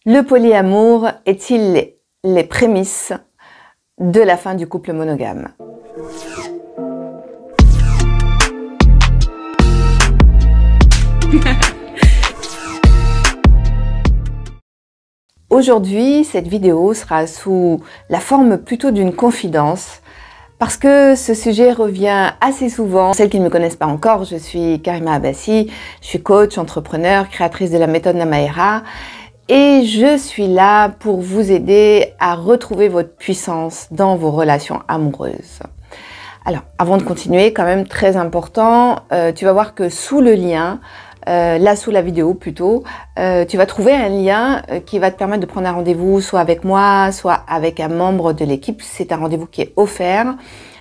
Le polyamour est-il les prémices de la fin du couple monogame? Aujourd'hui, cette vidéo sera sous la forme plutôt d'une confidence parce que ce sujet revient assez souvent. Celles qui ne me connaissent pas encore, je suis Karima Abbassi, je suis coach, entrepreneur, créatrice de la méthode Namaera et je suis là pour vous aider à retrouver votre puissance dans vos relations amoureuses. Alors, avant de continuer, quand même très important, tu vas voir que sous le lien, là sous la vidéo plutôt, tu vas trouver un lien qui va te permettre de prendre un rendez-vous soit avec moi, soit avec un membre de l'équipe. C'est un rendez-vous qui est offert,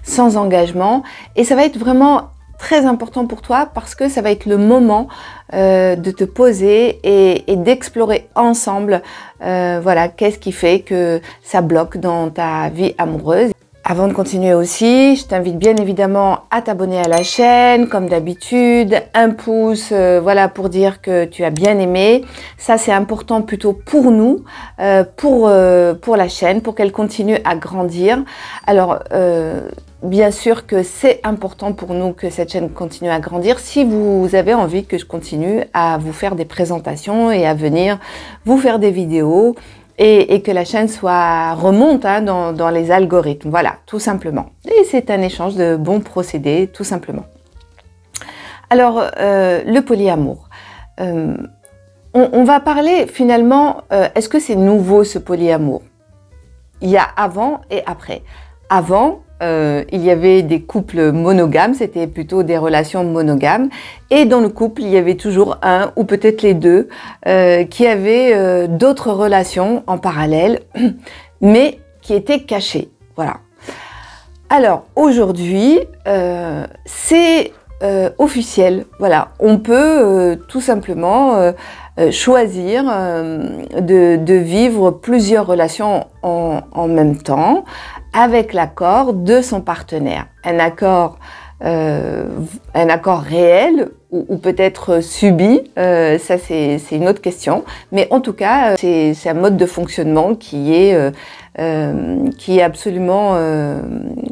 sans engagement, et ça va être vraiment très important pour toi parce que ça va être le moment de te poser et d'explorer ensemble voilà, qu'est-ce qui fait que ça bloque dans ta vie amoureuse. Avant de continuer aussi, je t'invite bien évidemment à t'abonner à la chaîne, comme d'habitude, un pouce, voilà, pour dire que tu as bien aimé. Ça, c'est important plutôt pour nous, pour la chaîne, pour qu'elle continue à grandir. Alors, bien sûr que c'est important pour nous que cette chaîne continue à grandir. Si vous avez envie que je continue à vous faire des présentations et à venir vous faire des vidéos, et que la chaîne remonte hein, dans les algorithmes, voilà, tout simplement. Et c'est un échange de bons procédés, tout simplement. Alors, le polyamour. On va parler finalement, est-ce que c'est nouveau ce polyamour? Il y a avant et après. Avant, il y avait des couples monogames, c'était plutôt des relations monogames. Et dans le couple, il y avait toujours un ou peut-être les deux qui avaient d'autres relations en parallèle, mais qui étaient cachées. Voilà. Alors aujourd'hui, c'est officiel. Voilà, on peut tout simplement choisir de vivre plusieurs relations en même temps avec l'accord de son partenaire. Un accord réel ou peut-être subi, ça c'est une autre question. Mais en tout cas, c'est un mode de fonctionnement qui est absolument,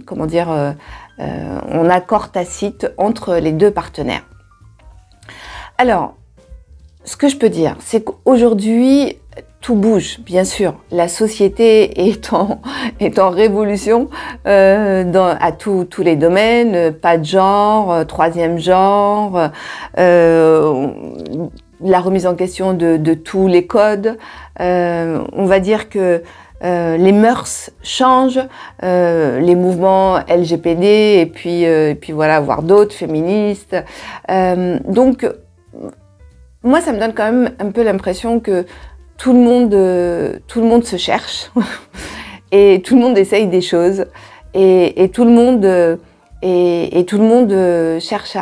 comment dire, en accord tacite entre les deux partenaires. Alors, ce que je peux dire, c'est qu'aujourd'hui, tout bouge, bien sûr. La société est en révolution à tous les domaines. Pas de genre, troisième genre, la remise en question de tous les codes. On va dire que les mœurs changent, les mouvements LGBT et puis voilà, voire d'autres féministes. Donc, moi, ça me donne quand même un peu l'impression que tout le monde se cherche et tout le monde essaye des choses et tout le monde cherche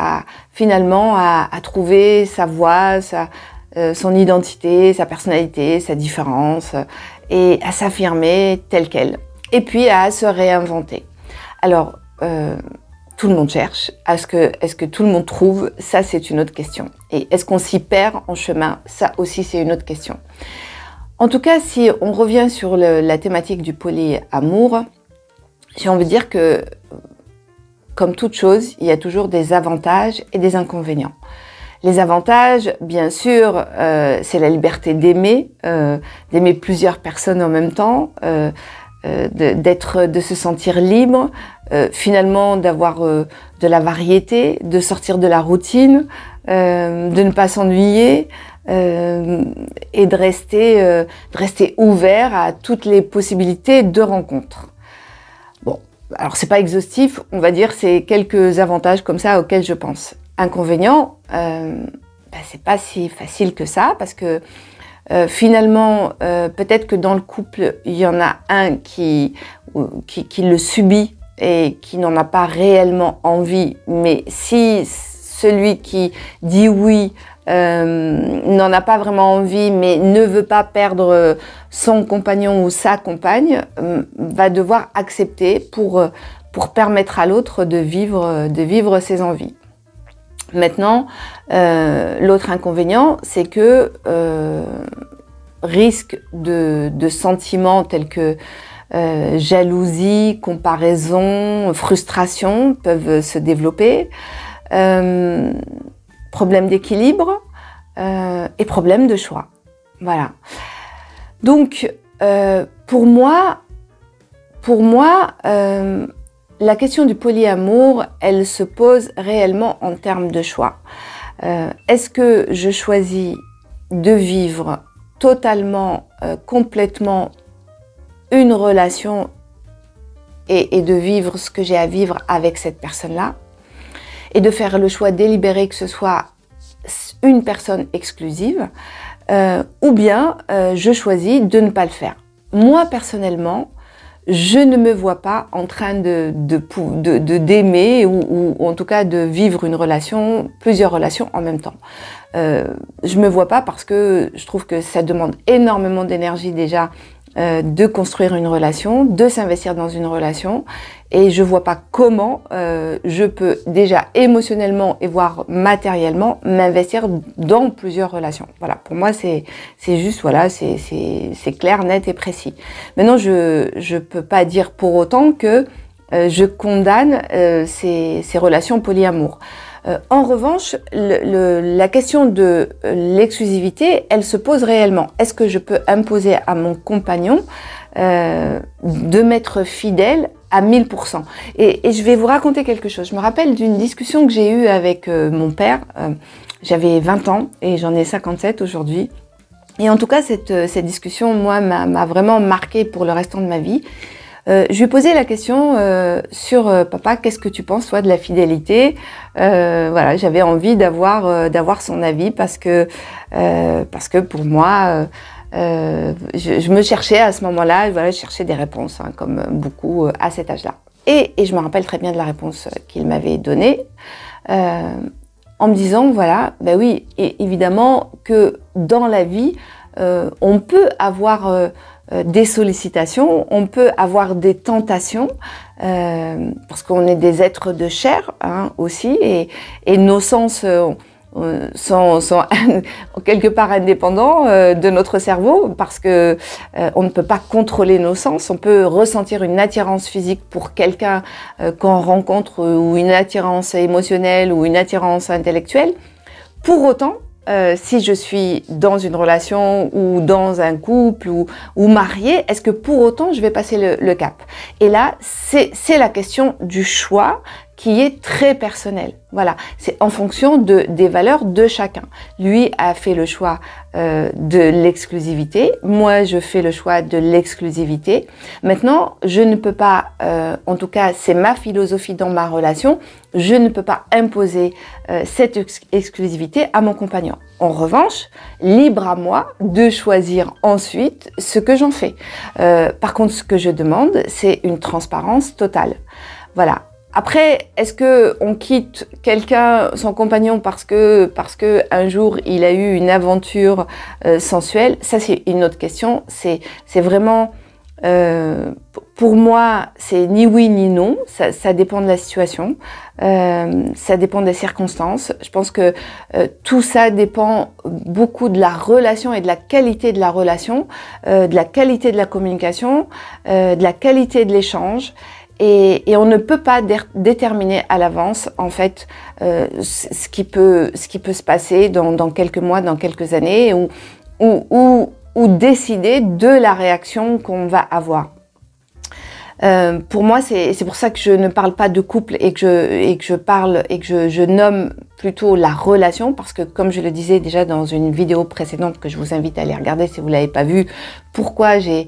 finalement à trouver sa voix, son identité, sa personnalité, sa différence et à s'affirmer telle qu'elle et puis à se réinventer. Alors, tout le monde cherche. Est-ce que tout le monde trouve? Ça, c'est une autre question. Et est-ce qu'on s'y perd en chemin? Ça aussi, c'est une autre question. En tout cas, si on revient sur la thématique du polyamour, j'ai envie de dire que, comme toute chose, il y a toujours des avantages et des inconvénients. Les avantages, bien sûr, c'est la liberté d'aimer plusieurs personnes en même temps, de se sentir libre, finalement d'avoir de la variété, de sortir de la routine, de ne pas s'ennuyer et de rester ouvert à toutes les possibilités de rencontres. Bon, alors c'est pas exhaustif, on va dire c'est quelques avantages comme ça auxquels je pense. Inconvénients, c'est pas si facile que ça parce que finalement, peut-être que dans le couple, il y en a un qui le subit et qui n'en a pas réellement envie. Mais si celui qui dit oui n'en a pas vraiment envie, mais ne veut pas perdre son compagnon ou sa compagne, va devoir accepter pour permettre à l'autre de vivre ses envies. Maintenant, l'autre inconvénient, c'est que risques de sentiments tels que jalousie, comparaison, frustration peuvent se développer, problèmes d'équilibre et problèmes de choix. Voilà. Donc, pour moi, la question du polyamour, elle se pose réellement en termes de choix. Est-ce que je choisis de vivre totalement, complètement une relation et de vivre ce que j'ai à vivre avec cette personne-là et de faire le choix délibéré que ce soit une personne exclusive ou bien je choisis de ne pas le faire. Moi, personnellement, je ne me vois pas en train d'aimer ou en tout cas de vivre une relation, plusieurs relations en même temps. Je me vois pas parce que je trouve que ça demande énormément d'énergie déjà de construire une relation, de s'investir dans une relation et je vois pas comment je peux déjà émotionnellement et voire matériellement m'investir dans plusieurs relations. Voilà, pour moi c'est juste, voilà, c'est clair, net et précis. Maintenant je peux pas dire pour autant que je condamne ces relations polyamour. En revanche, la question de l'exclusivité, elle se pose réellement. Est-ce que je peux imposer à mon compagnon de m'être fidèle à 1000%? Et je vais vous raconter quelque chose. Je me rappelle d'une discussion que j'ai eue avec mon père. J'avais 20 ans et j'en ai 57 aujourd'hui. Et en tout cas, cette discussion, moi, m'a vraiment marquée pour le restant de ma vie. Je lui ai posé la question sur papa, qu'est-ce que tu penses toi de la fidélité? Voilà, j'avais envie d'avoir son avis parce que pour moi, je me cherchais à ce moment-là, voilà, je cherchais des réponses, hein, comme beaucoup à cet âge-là. Et je me rappelle très bien de la réponse qu'il m'avait donnée en me disant, voilà, ben oui, évidemment que dans la vie, on peut avoir des sollicitations, on peut avoir des tentations, parce qu'on est des êtres de chair hein, aussi, et nos sens sont quelque part indépendants de notre cerveau, parce que on ne peut pas contrôler nos sens. On peut ressentir une attirance physique pour quelqu'un qu'on rencontre, ou une attirance émotionnelle, ou une attirance intellectuelle. Pour autant, si je suis dans une relation ou dans un couple ou mariée, est-ce que pour autant je vais passer le cap? Et là, c'est la question du choix qui est très personnel. Voilà, c'est en fonction des valeurs de chacun. Lui a fait le choix de l'exclusivité, moi je fais le choix de l'exclusivité. Maintenant, je ne peux pas, en tout cas c'est ma philosophie dans ma relation, je ne peux pas imposer cette exclusivité à mon compagnon. En revanche, libre à moi de choisir ensuite ce que j'en fais. Par contre, ce que je demande, c'est une transparence totale. Voilà. Après, est-ce que on quitte quelqu'un, son compagnon, parce que un jour il a eu une aventure sensuelle? Ça, c'est une autre question. C'est vraiment, pour moi, c'est ni oui ni non. Ça dépend de la situation, ça dépend des circonstances. Je pense que tout ça dépend beaucoup de la relation et de la qualité de la relation, de la qualité de la communication, de la qualité de l'échange. Et on ne peut pas déterminer à l'avance, en fait, ce qui peut se passer dans quelques mois, dans quelques années, ou décider de la réaction qu'on va avoir. Pour moi, c'est pour ça que je ne parle pas de couple et que je nomme plutôt la relation, parce que comme je le disais déjà dans une vidéo précédente que je vous invite à aller regarder si vous l'avez pas vue, pourquoi j'ai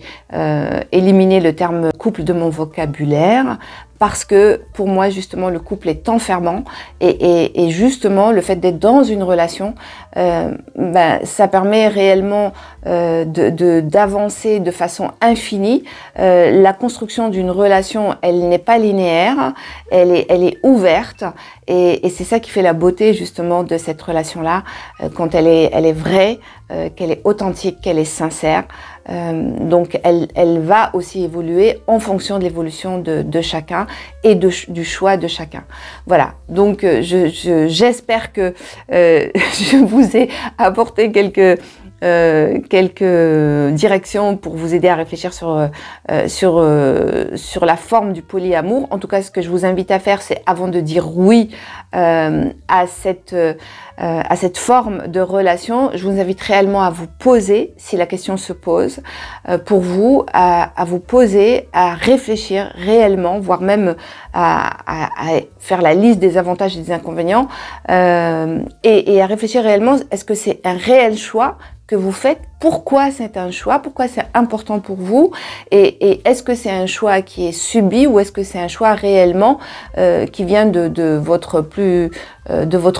éliminé le terme couple de mon vocabulaire, parce que pour moi justement le couple est enfermant et justement le fait d'être dans une relation, ça permet réellement d'avancer de façon infinie. La construction d'une relation, elle n'est pas linéaire, elle est ouverte, et c'est ça qui fait la beauté justement de cette relation-là, quand elle est vraie, qu'elle est authentique, qu'elle est sincère. Donc elle va aussi évoluer en fonction de l'évolution de chacun et du choix de chacun. Voilà, donc j'espère que je vous ai apporté quelques quelques directions pour vous aider à réfléchir sur la forme du polyamour. En tout cas, ce que je vous invite à faire, c'est avant de dire oui à cette forme de relation, je vous invite réellement à vous poser, si la question se pose, pour vous, à vous poser, à réfléchir réellement, voire même à faire la liste des avantages et des inconvénients, et à réfléchir réellement, est-ce que c'est un réel choix que vous faites? Pourquoi c'est un choix? Pourquoi c'est important pour vous? Et est-ce que c'est un choix qui est subi ou est-ce que c'est un choix réellement qui vient de votre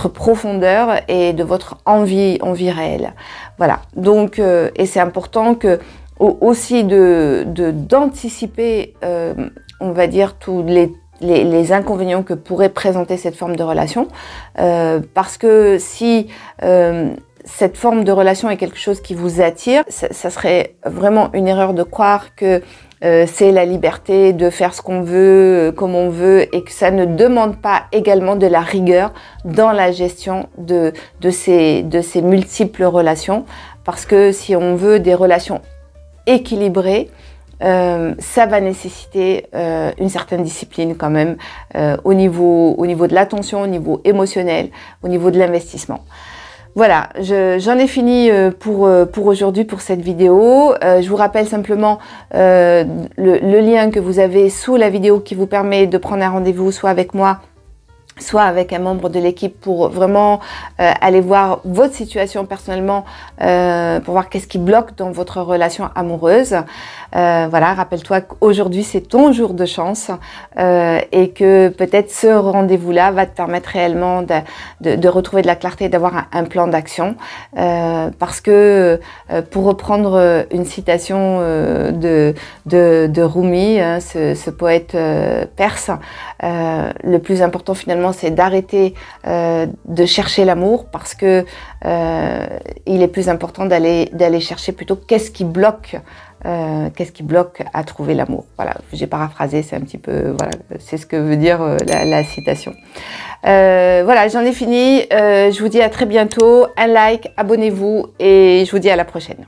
profondeur et de votre envie réelle? Voilà. Donc, et c'est important que aussi d'anticiper, on va dire, tous les inconvénients que pourrait présenter cette forme de relation, parce que si cette forme de relation est quelque chose qui vous attire, ça serait vraiment une erreur de croire que c'est la liberté de faire ce qu'on veut, comme on veut, et que ça ne demande pas également de la rigueur dans la gestion de ces multiples relations, parce que si on veut des relations équilibrées, ça va nécessiter une certaine discipline quand même au niveau de l'attention, au niveau émotionnel, au niveau de l'investissement. Voilà, j'en ai fini pour aujourd'hui, pour cette vidéo. Je vous rappelle simplement le lien que vous avez sous la vidéo qui vous permet de prendre un rendez-vous soit avec moi, soit avec un membre de l'équipe pour vraiment aller voir votre situation personnellement, pour voir qu'est-ce qui bloque dans votre relation amoureuse. Voilà, rappelle-toi qu'aujourd'hui c'est ton jour de chance et que peut-être ce rendez-vous-là va te permettre réellement de retrouver de la clarté et d'avoir un plan d'action. Parce que, pour reprendre une citation de Rumi, hein, ce poète perse, le plus important finalement c'est d'arrêter de chercher l'amour, parce que il est plus important d'aller chercher plutôt qu'est-ce qui bloque à trouver l'amour. Voilà, j'ai paraphrasé, c'est un petit peu, voilà, c'est ce que veut dire la citation. Voilà, j'en ai fini. Je vous dis à très bientôt. Un like, abonnez-vous et je vous dis à la prochaine.